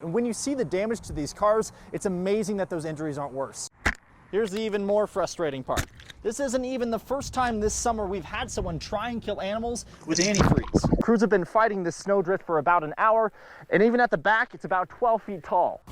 And when you see the damage to these cars, it's amazing that those injuries aren't worse. Here's the even more frustrating part. This isn't even the first time this summer we've had someone try and kill animals with antifreeze. Crews have been fighting this snowdrift for about an hour, and even at the back, it's about 12 feet tall.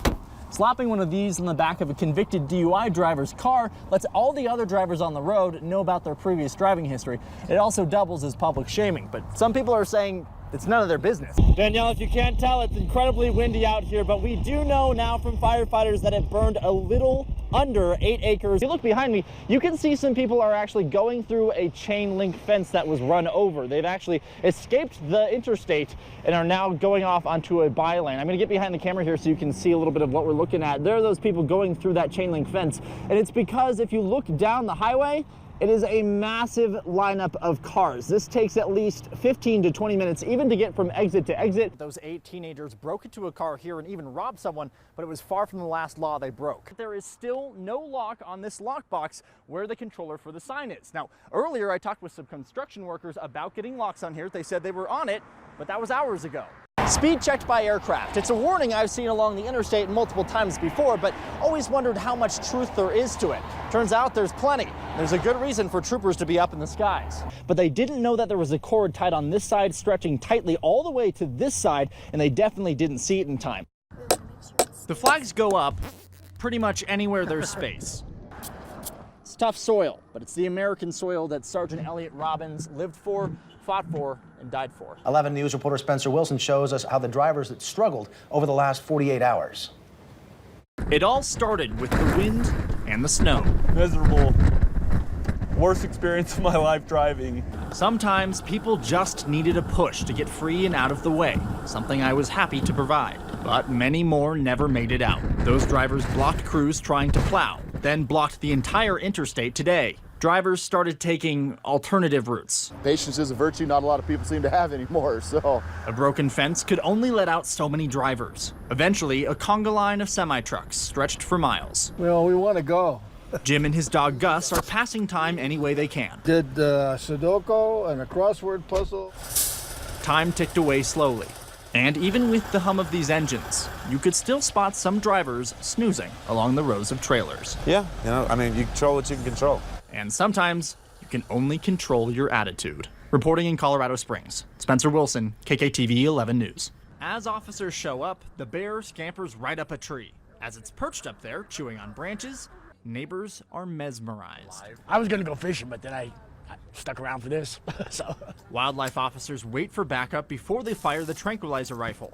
Slapping one of these on the back of a convicted DUI driver's car lets all the other drivers on the road know about their previous driving history. It also doubles as public shaming, but some people are saying it's none of their business. Danielle, if you can't tell, it's incredibly windy out here, but we do know now from firefighters that it burned a little under 8 acres. If you look behind me, you can see some people are actually going through a chain link fence that was run over. They've actually escaped the interstate and are now going off onto a bylane. I'm gonna get behind the camera here so you can see a little bit of what we're looking at. There are those people going through that chain link fence, and it's because if you look down the highway, it is a massive lineup of cars. This takes at least 15 to 20 minutes even to get from exit to exit. Those 8 teenagers broke into a car here and even robbed someone, but it was far from the last law they broke. There is still no lock on this lockbox where the controller for the sign is. Now, earlier I talked with some construction workers about getting locks on here. They said they were on it, but that was hours ago. Speed checked by aircraft. It's a warning I've seen along the interstate multiple times before, but always wondered how much truth there is to it. Turns out there's plenty. There's a good reason for troopers to be up in the skies. But they didn't know that there was a cord tied on this side, stretching tightly all the way to this side, and they definitely didn't see it in time. The flags go up pretty much anywhere there's space. It's tough soil, but it's the American soil that Sergeant Elliot Robbins lived for, fought for, and died for. 11 News reporter Spencer Wilson shows us how the drivers that struggled over the last 48 hours. It all started with the wind and the snow. Miserable. Worst experience of my life driving. Sometimes people just needed a push to get free and out of the way, something I was happy to provide. But many more never made it out. Those drivers blocked crews trying to plow, then blocked the entire interstate today. Drivers started taking alternative routes. Patience is a virtue not a lot of people seem to have anymore, so. A broken fence could only let out so many drivers. Eventually, a conga line of semi-trucks stretched for miles. Well, we want to go. Jim and his dog Gus are passing time any way they can. Did Sudoku and a crossword puzzle. Time ticked away slowly. And even with the hum of these engines, you could still spot some drivers snoozing along the rows of trailers. Yeah, you control what you can control. And sometimes you can only control your attitude. Reporting in Colorado Springs, Spencer Wilson, KKTV 11 News. As officers show up, the bear scampers right up a tree. As it's perched up there, chewing on branches, neighbors are mesmerized. I was gonna go fishing, but then I stuck around for this, so. Wildlife officers wait for backup before they fire the tranquilizer rifle.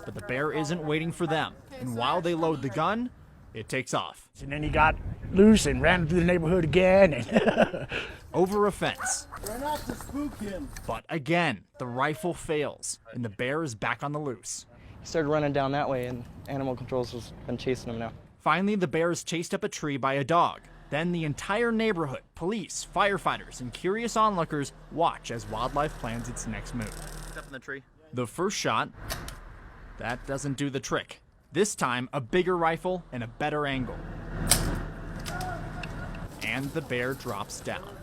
But the bear isn't waiting for them. And while they load the gun, it takes off. And then he got loose and ran through the neighborhood again. And over a fence. Try not to spook him. But again, the rifle fails, and the bear is back on the loose. He started running down that way, and animal control's has been chasing him now. Finally, the bear is chased up a tree by a dog. Then the entire neighborhood, police, firefighters, and curious onlookers watch as wildlife plans its next move. Up in the tree. The first shot, that doesn't do the trick. This time, a bigger rifle and a better angle. And the bear drops down.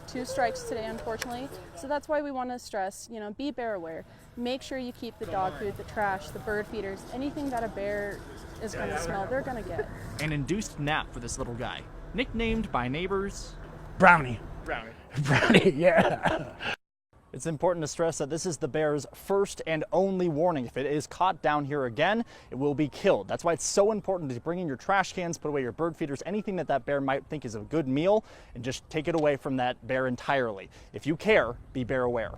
2 strikes today, unfortunately. So that's why we want to stress, be bear aware. Make sure you keep the dog food, the trash, the bird feeders, anything that a bear is going to smell, they're going to get. An induced nap for this little guy, nicknamed by neighbors Brownie. Brownie, yeah. It's important to stress that this is the bear's first and only warning. If it is caught down here again, it will be killed. That's why it's so important to bring in your trash cans, put away your bird feeders, anything that bear might think is a good meal, and just take it away from that bear entirely. If you care, be bear aware.